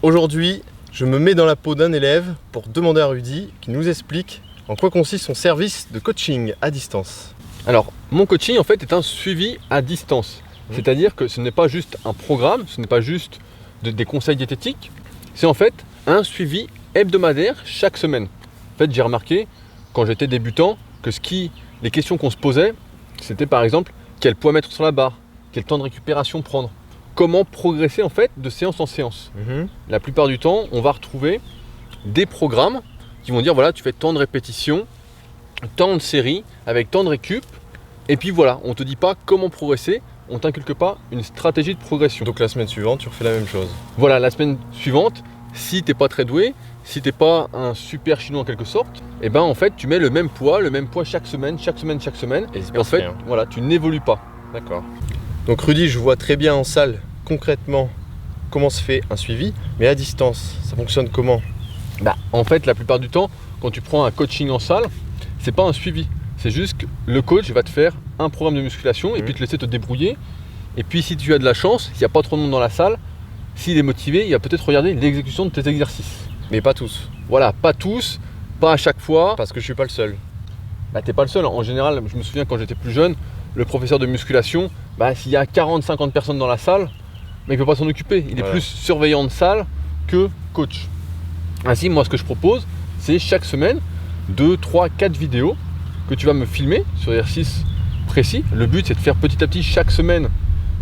Aujourd'hui, je me mets dans la peau d'un élève pour demander à Rudy qui nous explique en quoi consiste son service de coaching à distance. Alors, mon coaching en fait est un suivi à distance. C'est-à-dire que ce n'est pas juste un programme, ce n'est pas juste des conseils diététiques, c'est en fait un suivi hebdomadaire chaque semaine. En fait, j'ai remarqué quand j'étais débutant que les questions qu'on se posait, c'était par exemple quel poids mettre sur la barre, quel temps de récupération prendre, comment progresser en fait de séance en séance. La plupart du temps, on va retrouver des programmes qui vont dire voilà, tu fais tant de répétitions, tant de séries avec tant de récup, et puis voilà, on ne te dit pas comment progresser, on t'inculque pas une stratégie de progression. Donc la semaine suivante, tu refais la même chose. Voilà, la semaine suivante, si tu n'es pas très doué, si tu n'es pas un super chinois en quelque sorte, et ben en fait tu mets le même poids chaque semaine, et en fait voilà, tu n'évolues pas. D'accord. Donc Rudy, je vois très bien en salle concrètement comment se fait un suivi, mais à distance, ça fonctionne comment? En fait, la plupart du temps, quand tu prends un coaching en salle, c'est pas un suivi. C'est juste que le coach va te faire un programme de musculation et puis te laisser te débrouiller. Et puis si tu as de la chance, s'il n'y a pas trop de monde dans la salle, s'il est motivé, il va peut-être regarder l'exécution de tes exercices. Mais pas tous. Voilà, pas tous, pas à chaque fois. Parce que je suis pas le seul. T'es pas le seul. En général, je me souviens quand j'étais plus jeune, le professeur de musculation, s'il y a 40-50 personnes dans la salle, il ne peut pas s'en occuper. Il est plus surveillant de salle que coach. Ainsi, moi, ce que je propose, c'est chaque semaine 2, 3, 4 vidéos que tu vas me filmer sur exercices précis. Le but, c'est de faire petit à petit chaque semaine,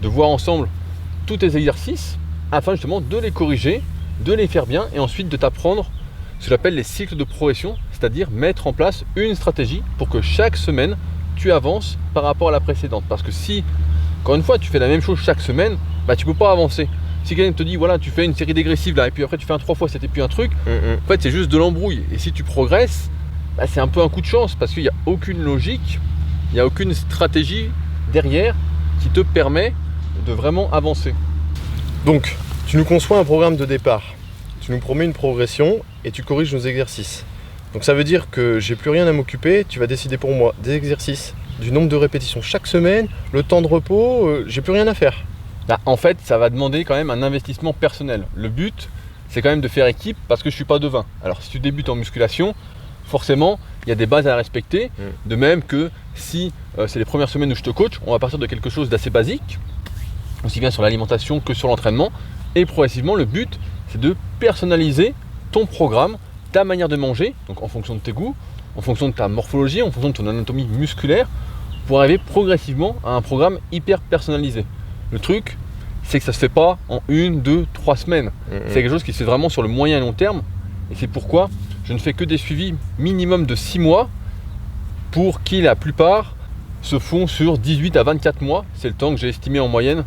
de voir ensemble tous tes exercices afin justement de les corriger, de les faire bien et ensuite de t'apprendre ce que j'appelle les cycles de progression, c'est-à-dire mettre en place une stratégie pour que chaque semaine, tu avances par rapport à la précédente. Parce que si, encore une fois, tu fais la même chose chaque semaine, tu ne peux pas avancer. Si quelqu'un te dit, voilà, tu fais une série dégressive là, et puis après tu fais un 3 fois 7 et puis un truc, en fait, c'est juste de l'embrouille. Et si tu progresses, c'est un peu un coup de chance parce qu'il n'y a aucune logique, il n'y a aucune stratégie derrière qui te permet de vraiment avancer. Donc, tu nous conçois un programme de départ, tu nous promets une progression et tu corriges nos exercices. Donc ça veut dire que j'ai plus rien à m'occuper, tu vas décider pour moi des exercices, du nombre de répétitions chaque semaine, le temps de repos, j'ai plus rien à faire. En fait, ça va demander quand même un investissement personnel. Le but, c'est quand même de faire équipe parce que je ne suis pas devin. Alors si tu débutes en musculation, forcément, il y a des bases à respecter. De même que si c'est les premières semaines où je te coach, on va partir de quelque chose d'assez basique, aussi bien sur l'alimentation que sur l'entraînement. Et progressivement, le but, c'est de personnaliser ton programme, ta manière de manger, donc en fonction de tes goûts, en fonction de ta morphologie, en fonction de ton anatomie musculaire, pour arriver progressivement à un programme hyper personnalisé. Le truc, c'est que ça ne se fait pas en 1, 2, 3 semaines. C'est quelque chose qui se fait vraiment sur le moyen et long terme. Et c'est pourquoi je ne fais que des suivis minimum de 6 mois pour qui la plupart se font sur 18 à 24 mois. C'est le temps que j'ai estimé en moyenne,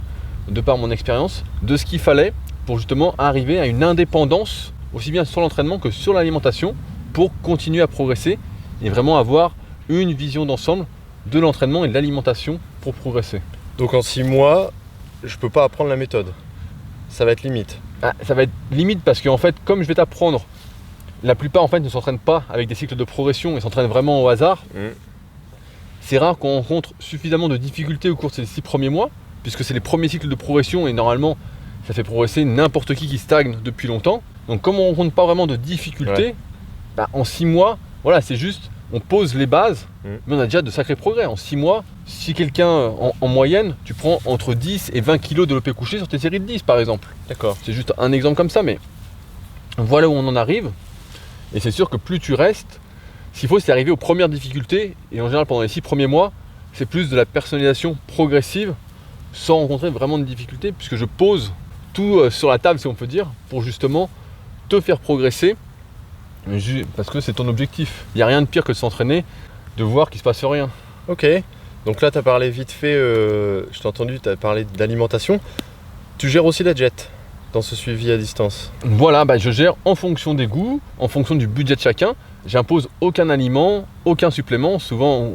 de par mon expérience, de ce qu'il fallait pour justement arriver à une indépendance aussi bien sur l'entraînement que sur l'alimentation pour continuer à progresser et vraiment avoir une vision d'ensemble de l'entraînement et de l'alimentation pour progresser. Donc en 6 mois, je peux pas apprendre la méthode. Ça va être limite. Ça va être limite parce qu'en fait, comme je vais t'apprendre, la plupart en fait ne s'entraînent pas avec des cycles de progression et s'entraînent vraiment au hasard. C'est rare qu'on rencontre suffisamment de difficultés au cours de ces 6 premiers mois, puisque c'est les premiers cycles de progression et normalement ça fait progresser n'importe qui stagne depuis longtemps. Donc comme on ne rencontre pas vraiment de difficultés, en 6 mois, voilà, c'est juste, on pose les bases, mais on a déjà de sacrés progrès. En 6 mois, si quelqu'un, en moyenne, tu prends entre 10 et 20 kg de développé couché sur tes séries de 10 par exemple. D'accord. C'est juste un exemple comme ça, mais voilà où on en arrive. Et c'est sûr que plus tu restes, ce qu'il faut, c'est arriver aux premières difficultés. Et en général, pendant les 6 premiers mois, c'est plus de la personnalisation progressive, sans rencontrer vraiment de difficultés, puisque je pose tout sur la table, si on peut dire, pour justement te faire progresser, parce que c'est ton objectif. Il n'y a rien de pire que de s'entraîner, de voir qu'il ne se passe rien. Ok, donc là tu as parlé vite fait, je t'ai entendu, tu as parlé d'alimentation. Tu gères aussi la diète dans ce suivi à distance? Voilà, je gère en fonction des goûts, en fonction du budget de chacun. J'impose aucun aliment, aucun supplément. Souvent,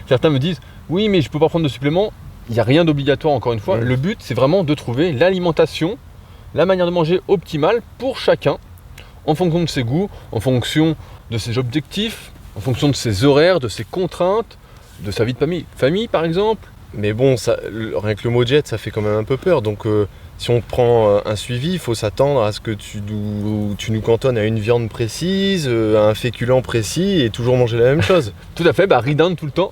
certains me disent « oui, mais je ne peux pas prendre de supplément ». Il n'y a rien d'obligatoire, encore une fois. Le but, c'est vraiment de trouver l'alimentation, la manière de manger optimale pour chacun, en fonction de ses goûts, en fonction de ses objectifs, en fonction de ses horaires, de ses contraintes, de sa vie de famille par exemple. Mais bon, rien que le mot diète, ça fait quand même un peu peur. Donc Si on prend un suivi, il faut s'attendre à ce que tu nous cantonnes à une viande précise, à un féculent précis et toujours manger la même chose. Tout à fait, read-down tout le temps.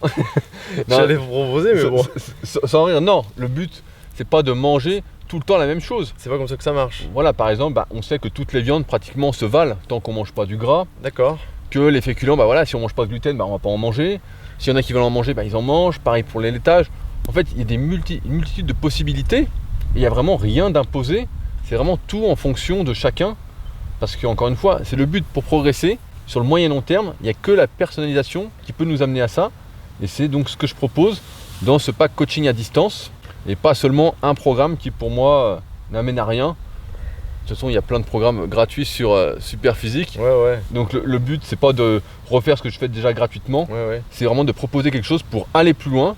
J'allais vous proposer, mais bon. Sans rire, non, le but, c'est pas de manger tout le temps la même chose. C'est pas comme ça que ça marche. Voilà, par exemple, on sait que toutes les viandes pratiquement se valent tant qu'on mange pas du gras. D'accord. Que les féculents, si on mange pas de gluten, on va pas en manger. S'il y en a qui veulent en manger, ils en mangent. Pareil pour les laitages. En fait, il y a une multitude de possibilités. Il n'y a vraiment rien d'imposé. C'est vraiment tout en fonction de chacun. Parce qu'encore une fois, c'est le but pour progresser. Sur le moyen et long terme, il n'y a que la personnalisation qui peut nous amener à ça. Et c'est donc ce que je propose dans ce pack coaching à distance. Et pas seulement un programme qui pour moi n'amène à rien. De toute façon, il y a plein de programmes gratuits sur Superphysique. Ouais. Donc le but, c'est pas de refaire ce que je fais déjà gratuitement. Ouais. C'est vraiment de proposer quelque chose pour aller plus loin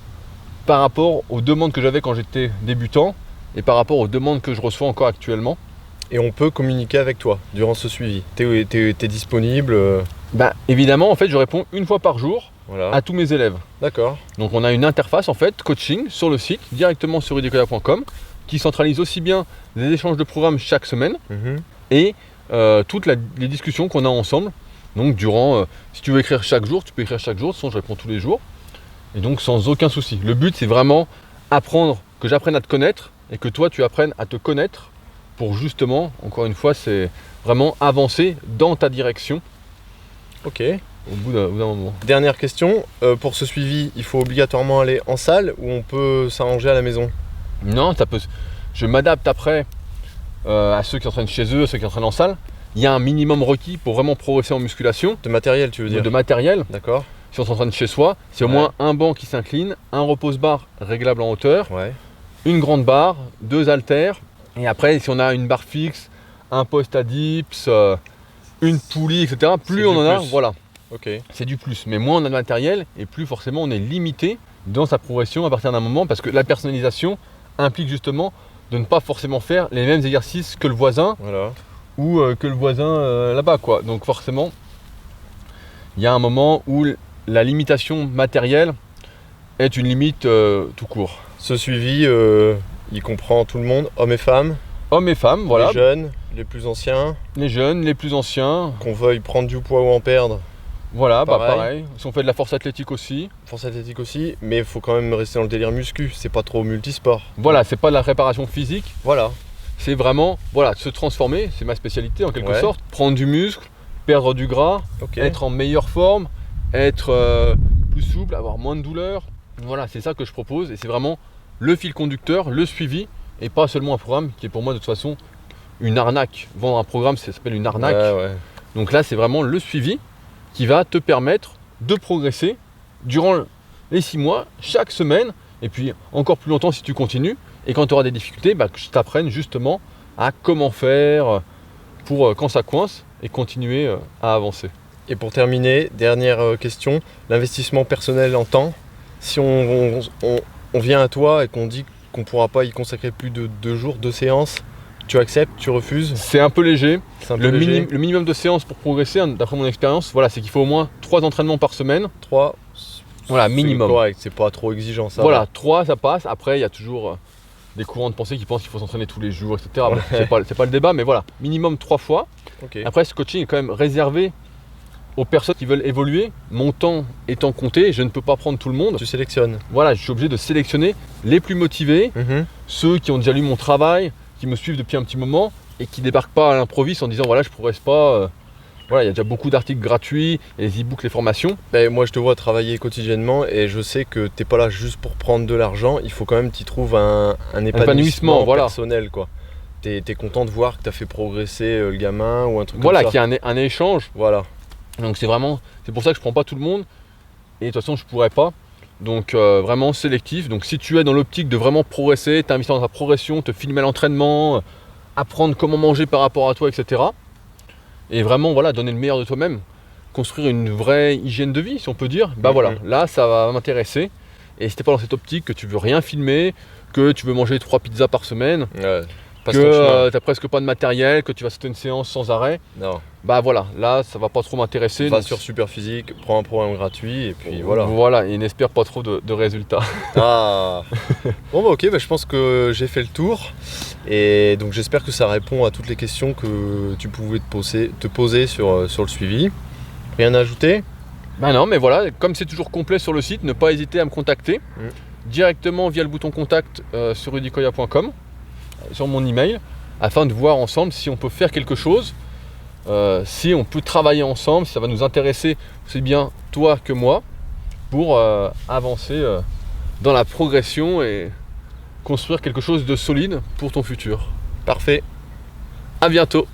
par rapport aux demandes que j'avais quand j'étais débutant et par rapport aux demandes que je reçois encore actuellement. Et on peut communiquer avec toi durant ce suivi. T'es disponible Évidemment, en fait, je réponds une fois par jour à tous mes élèves. D'accord. Donc on a une interface en fait, coaching, sur le site, directement sur rudicoya.com, qui centralise aussi bien des échanges de programmes chaque semaine et toutes les discussions qu'on a ensemble. Donc durant, si tu veux écrire chaque jour, tu peux écrire chaque jour, sinon je réponds tous les jours. Et donc sans aucun souci. Le but, c'est vraiment que j'apprenne à te connaître et que toi, tu apprennes à te connaître pour justement, encore une fois, c'est vraiment avancer dans ta direction. Ok. Au bout d'un moment. Dernière question, pour ce suivi, il faut obligatoirement aller en salle ou on peut s'arranger à la maison? Non, je m'adapte après à ceux qui entraînent chez eux, à ceux qui entraînent en salle. Il y a un minimum requis pour vraiment progresser en musculation. De matériel, tu veux dire? De matériel. D'accord. Si on s'entraîne chez soi, c'est au moins un banc qui s'incline, un repose-barre réglable en hauteur, une grande barre, 2 haltères. Et après, si on a une barre fixe, un poste à dips, une poulie, etc., plus on en a, voilà. Ok. C'est du plus. Mais moins on a de matériel et plus forcément on est limité dans sa progression à partir d'un moment parce que la personnalisation implique justement de ne pas forcément faire les mêmes exercices que le voisin ou que le voisin là-bas, quoi. Donc forcément, il y a un moment où la limitation matérielle est une limite tout court. Ce suivi, il comprend tout le monde, hommes et femmes? Hommes et femmes, voilà. Les jeunes, les plus anciens? Les jeunes, les plus anciens. Qu'on veuille prendre du poids ou en perdre? Voilà, pareil. Si on fait de la force athlétique aussi. Force athlétique aussi, mais il faut quand même rester dans le délire muscu, c'est pas trop multisport. Voilà, c'est pas de la réparation physique. Voilà. C'est vraiment, se transformer, c'est ma spécialité en quelque sorte. Prendre du muscle, perdre du gras, être en meilleure forme, être plus souple, avoir moins de douleur. Voilà, c'est ça que je propose et c'est vraiment le fil conducteur, le suivi et pas seulement un programme qui est pour moi de toute façon une arnaque. Vendre un programme, ça s'appelle une arnaque. Donc là, c'est vraiment le suivi qui va te permettre de progresser durant les 6 mois, chaque semaine, et puis encore plus longtemps si tu continues. Et quand tu auras des difficultés, que je t'apprenne justement à comment faire pour quand ça coince et continuer à avancer. Et pour terminer, dernière question, l'investissement personnel en temps. Si on vient à toi et qu'on dit qu'on ne pourra pas y consacrer plus de 2 jours, 2 séances, tu acceptes, tu refuses? C'est un peu léger. Le minimum de séances pour progresser, d'après mon expérience, c'est qu'il faut au moins 3 entraînements par semaine. 3, minimum. C'est correct, c'est pas trop exigeant ça. 3 ça passe. Après, il y a toujours des courants de pensée qui pensent qu'il faut s'entraîner tous les jours, etc. C'est pas le débat, mais minimum 3 fois. Après, ce coaching est quand même réservé aux personnes qui veulent évoluer. Mon temps étant compté, je ne peux pas prendre tout le monde. Tu sélectionnes. Je suis obligé de sélectionner les plus motivés, ceux qui ont déjà lu mon travail, qui me suivent depuis un petit moment et qui débarquent pas à l'improviste en disant je progresse pas. Il y a déjà beaucoup d'articles gratuits, et les e-books, les formations. Moi je te vois travailler quotidiennement et je sais que t'es pas là juste pour prendre de l'argent, il faut quand même que tu trouves un épanouissement personnel, quoi. T'es content de voir que tu as fait progresser le gamin ou un truc comme ça. Qu'il y a un échange. Donc c'est pour ça que je prends pas tout le monde et de toute façon je pourrais pas. Donc vraiment sélectif. Donc si tu es dans l'optique de vraiment progresser, t'investir dans ta progression, te filmer à l'entraînement, apprendre comment manger par rapport à toi, etc. Et vraiment donner le meilleur de toi-même, construire une vraie hygiène de vie si on peut dire, là ça va m'intéresser. Et si t'es pas dans cette optique que tu veux rien filmer, que tu veux manger 3 pizzas par semaine, Passe ton chemin. que tu n'as presque pas de matériel, que tu vas sauter une séance sans arrêt. Non. Bah voilà, là ça va pas trop m'intéresser. Va donc- sur Superphysique, prends un programme gratuit et puis voilà. Voilà, et n'espère pas trop de résultats. Ah. Bon bah ok, bah, je pense que j'ai fait le tour et donc j'espère que ça répond à toutes les questions que tu pouvais te poser sur le suivi. Rien à ajouter? Bah non, mais voilà, comme c'est toujours complet sur le site, ne pas hésiter à me contacter directement via le bouton contact sur rudicoya.com, sur mon email, afin de voir ensemble si on peut faire quelque chose, si on peut travailler ensemble, si ça va nous intéresser aussi bien toi que moi, pour avancer dans la progression et construire quelque chose de solide pour ton futur. Parfait. À bientôt.